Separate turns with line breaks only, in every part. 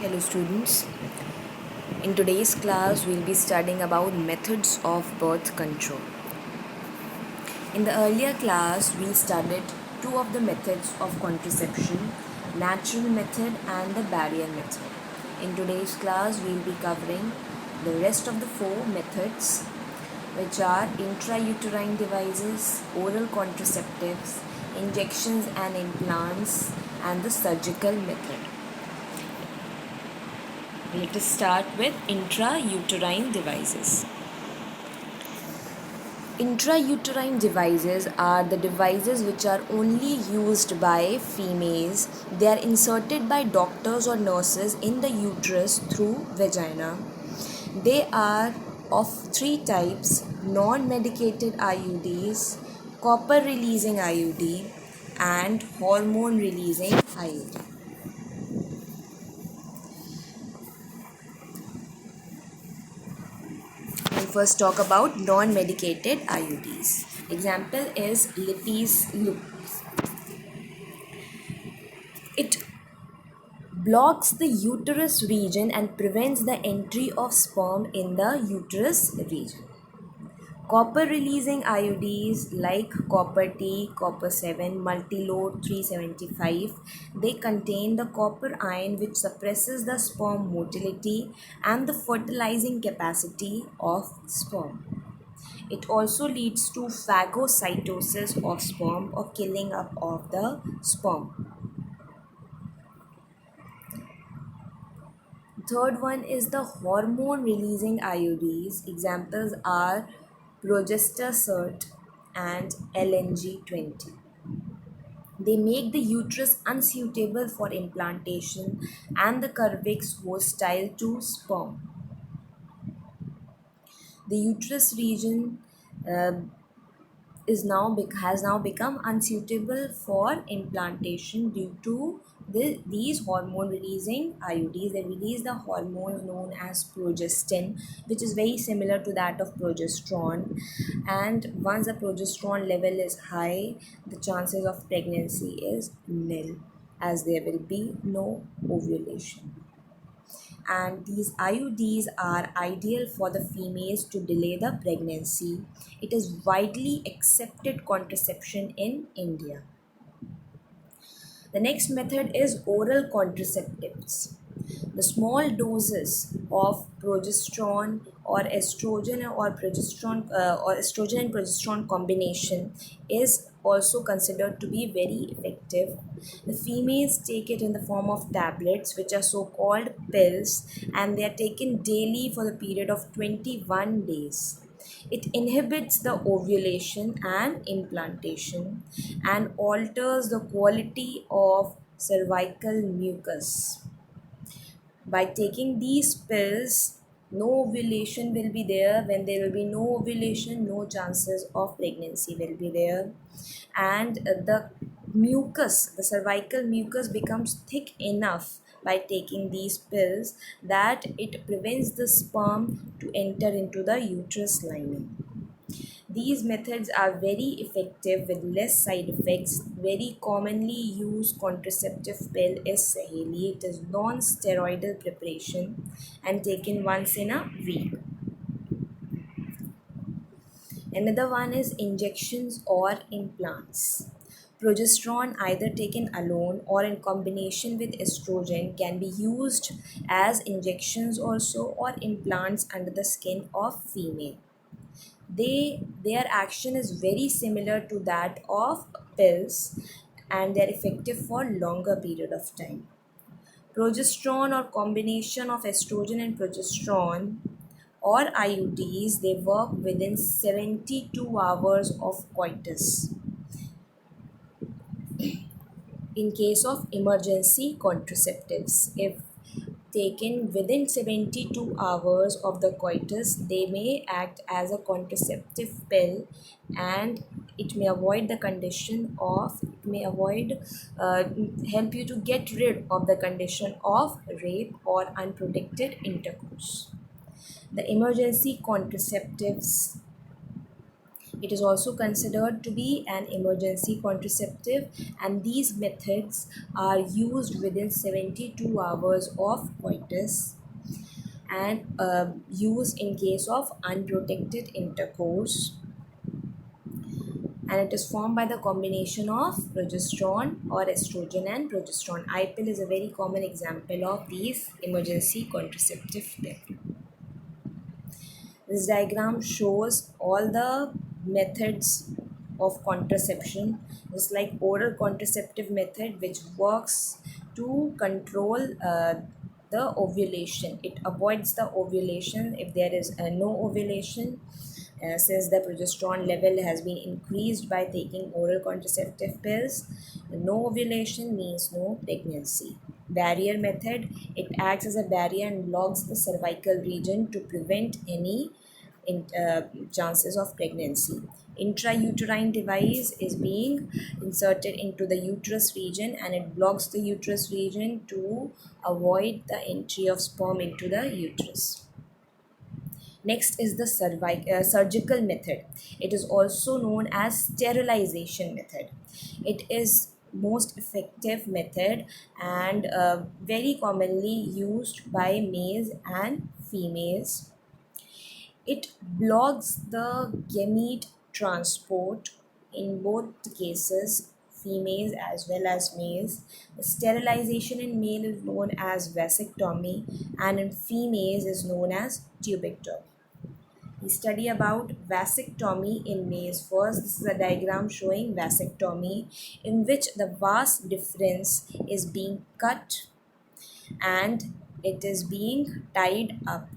Hello students. In today's class we'll be studying about methods of birth control. In the earlier class we studied two of the methods of contraception, natural method and the barrier method. In today's class we'll be covering the rest of the four methods, which are intrauterine devices, oral contraceptives, injections and implants, and the surgical method. Let us start with intrauterine devices. Intrauterine devices are the devices which are only used by females. They are inserted by doctors or nurses in the uterus through vagina. They are of three types: non-medicated IUDs, copper releasing IUD, and hormone releasing IUD. We'll first talk about non-medicated IUDs. Example is Lipi's loop. It blocks the uterus region and prevents the entry of sperm in the uterus region. Copper releasing IUDs like copper T, copper 7, multilode 375, they contain the copper ion which suppresses the sperm motility and the fertilizing capacity of sperm. It also leads to phagocytosis of sperm or killing up of the sperm. Third one is the hormone releasing IUDs. Examples are Progestasert and LNG20. They make the uterus unsuitable for implantation and the cervix hostile to sperm. The uterus region uh, has now become unsuitable for implantation due to these hormone releasing IUDs. They release the hormone known as progestin, which is very similar to that of progesterone, and once the progesterone level is high, the chances of pregnancy is nil, as there will be no ovulation. And these IUDs are ideal for the females to delay the pregnancy. It is widely accepted contraception in India. The next method is oral contraceptives. The small doses of progesterone or estrogen or estrogen and progesterone combination is also considered to be very effective. The females take it in the form of tablets, which are so called pills, and they are taken daily for the period of 21 days. It inhibits the ovulation and implantation and alters the quality of cervical mucus. By taking these pills, no ovulation will be there. When there will be no ovulation, no chances of pregnancy will be there. And the cervical mucus becomes thick enough by taking these pills that it prevents the sperm to enter into the uterus lining. These methods are very effective with less side effects. Very commonly used contraceptive pill is Saheli. It is non-steroidal preparation and taken once in a week. Another one is injections or implants. Progesterone, either taken alone or in combination with estrogen, can be used as injections also or implants under the skin of female. Their action is very similar to that of pills, and they're effective for longer period of time. Progesterone or combination of estrogen and progesterone or IUDs, they work within 72 hours of coitus in case of emergency contraceptives. If taken within 72 hours of the coitus, they may act as a contraceptive pill, and it may avoid the condition of, it may avoid, help you to get rid of the condition of rape or unprotected intercourse. The emergency contraceptives It is also considered to be an emergency contraceptive, and these methods are used within 72 hours of coitus and used in case of unprotected intercourse, and it is formed by the combination of progesterone or estrogen and progesterone. IPIL is a very common example of these emergency contraceptive pill. This diagram shows all the methods of contraception, just like oral contraceptive method, which works to control the ovulation. It avoids the ovulation if there is no ovulation. Since the progesterone level has been increased by taking oral contraceptive pills, no ovulation means no pregnancy. Barrier method, it acts as a barrier and blocks the cervical region to prevent any chances of pregnancy. Intrauterine device is being inserted into the uterus region and it blocks the uterus region to avoid the entry of sperm into the uterus. Next is the surgical method. It is also known as sterilization method. It is most effective method and very commonly used by males and females. It blocks the gamete transport in both cases, females as well as males. The sterilization in male is known as vasectomy and in females is known as tubectomy. We study about vasectomy in males first. This is a diagram showing vasectomy in which the vas deferens is being cut and it is being tied up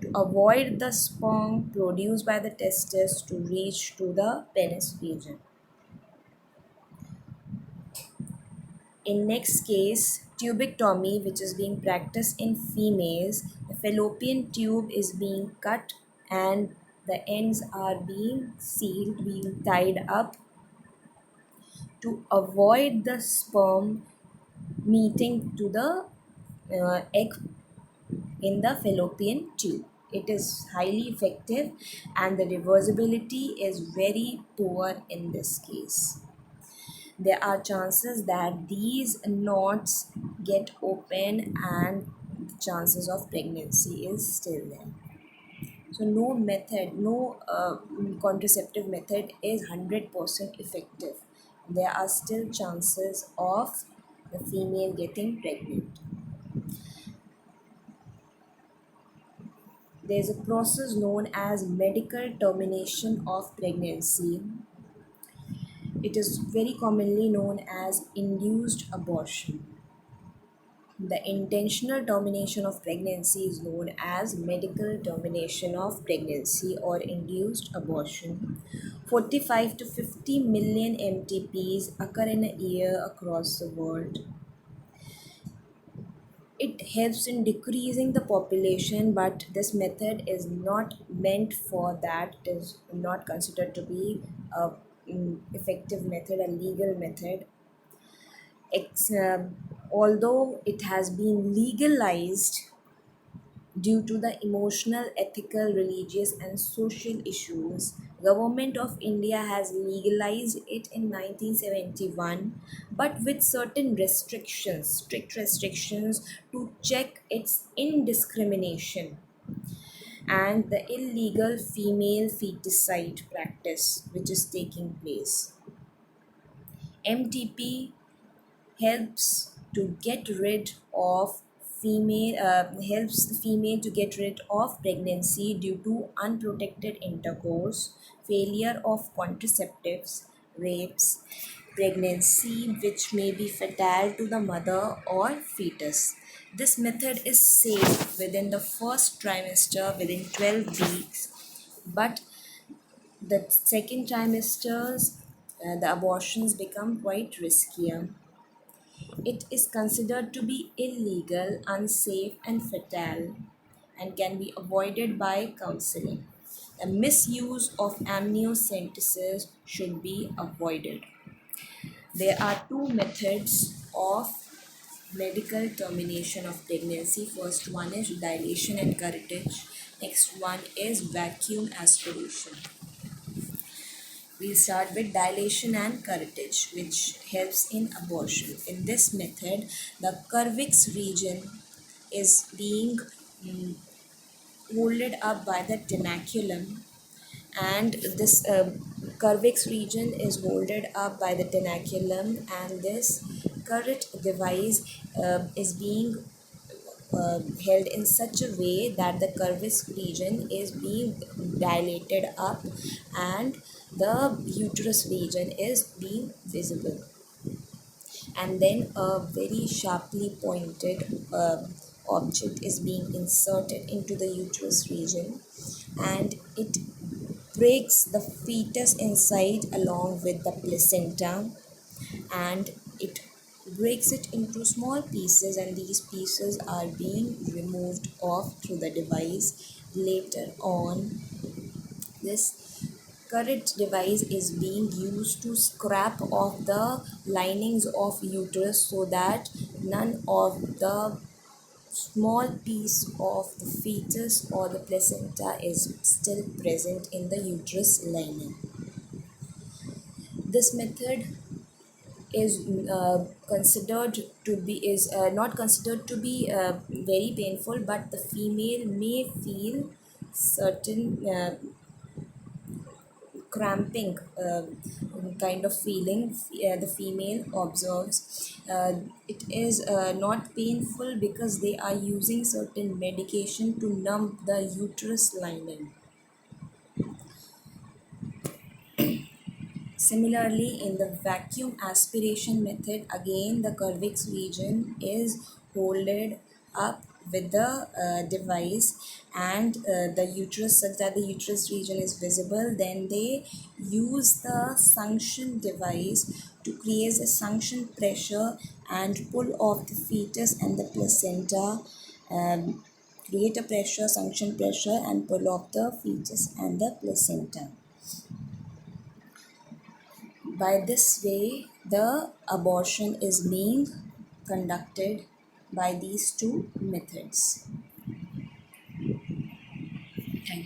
to avoid the sperm produced by the testes to reach to the penis region. In next case, tubectomy, which is being practiced in females, the fallopian tube is being cut and the ends are being sealed, being tied up to avoid the sperm meeting to the egg in the fallopian tube. It is highly effective and the reversibility is very poor in this case. There are chances that these knots get open and the chances of pregnancy is still there. So no method, no contraceptive method is 100% effective. There are still chances of the female getting pregnant. There is a process known as medical termination of pregnancy. It is very commonly known as induced abortion. The intentional termination of pregnancy is known as medical termination of pregnancy or induced abortion. 45 to 50 million MTPs occur in a year across the world. It helps in decreasing the population, but this method is not meant for that. It is not considered to be a effective method, a legal method. It's, although it has been legalized due to the emotional, ethical, religious and social issues, Government of India has legalized it in 1971, but with certain restrictions, strict restrictions to check its indiscrimination and the illegal female feticide practice which is taking place. MTP helps to get rid of helps the female to get rid of pregnancy due to unprotected intercourse, failure of contraceptives, rapes, pregnancy which may be fatal to the mother or fetus. This method is safe within the first trimester within 12 weeks, but the second trimesters the abortions become quite riskier. It is considered to be illegal, unsafe, and fatal, and can be avoided by counseling. The misuse of amniocentesis should be avoided. There are two methods of medical termination of pregnancy. First one is dilation and curettage. Next one is vacuum aspiration. We'll start with dilation and curettage, which helps in abortion. In this method, the cervix region is being holded up by the tenaculum, and this cervix region is holded up by the tenaculum, and this current device is being held in such a way that the cervix region is being dilated up and the uterus region is being visible. And then a very sharply pointed object is being inserted into the uterus region, and it breaks the fetus inside along with the placenta, and it breaks it into small pieces, and these pieces are being removed off through the device. Later on, this current device is being used to scrap off the linings of uterus so that none of the small piece of the fetus or the placenta is still present in the uterus lining. This method is considered to be is not considered to be very painful, but the female may feel certain cramping kind of feeling the female observes. It is not painful because they are using certain medication to numb the uterus lining. Similarly, in the vacuum aspiration method, again the cervix region is holded up with the device, and the uterus, such that the uterus region is visible. Then they use the suction device to create a suction pressure and pull off the fetus and the placenta. Create a pressure, suction pressure, and pull off the fetus and the placenta. By this way, the abortion is being conducted by these two methods. Thank you.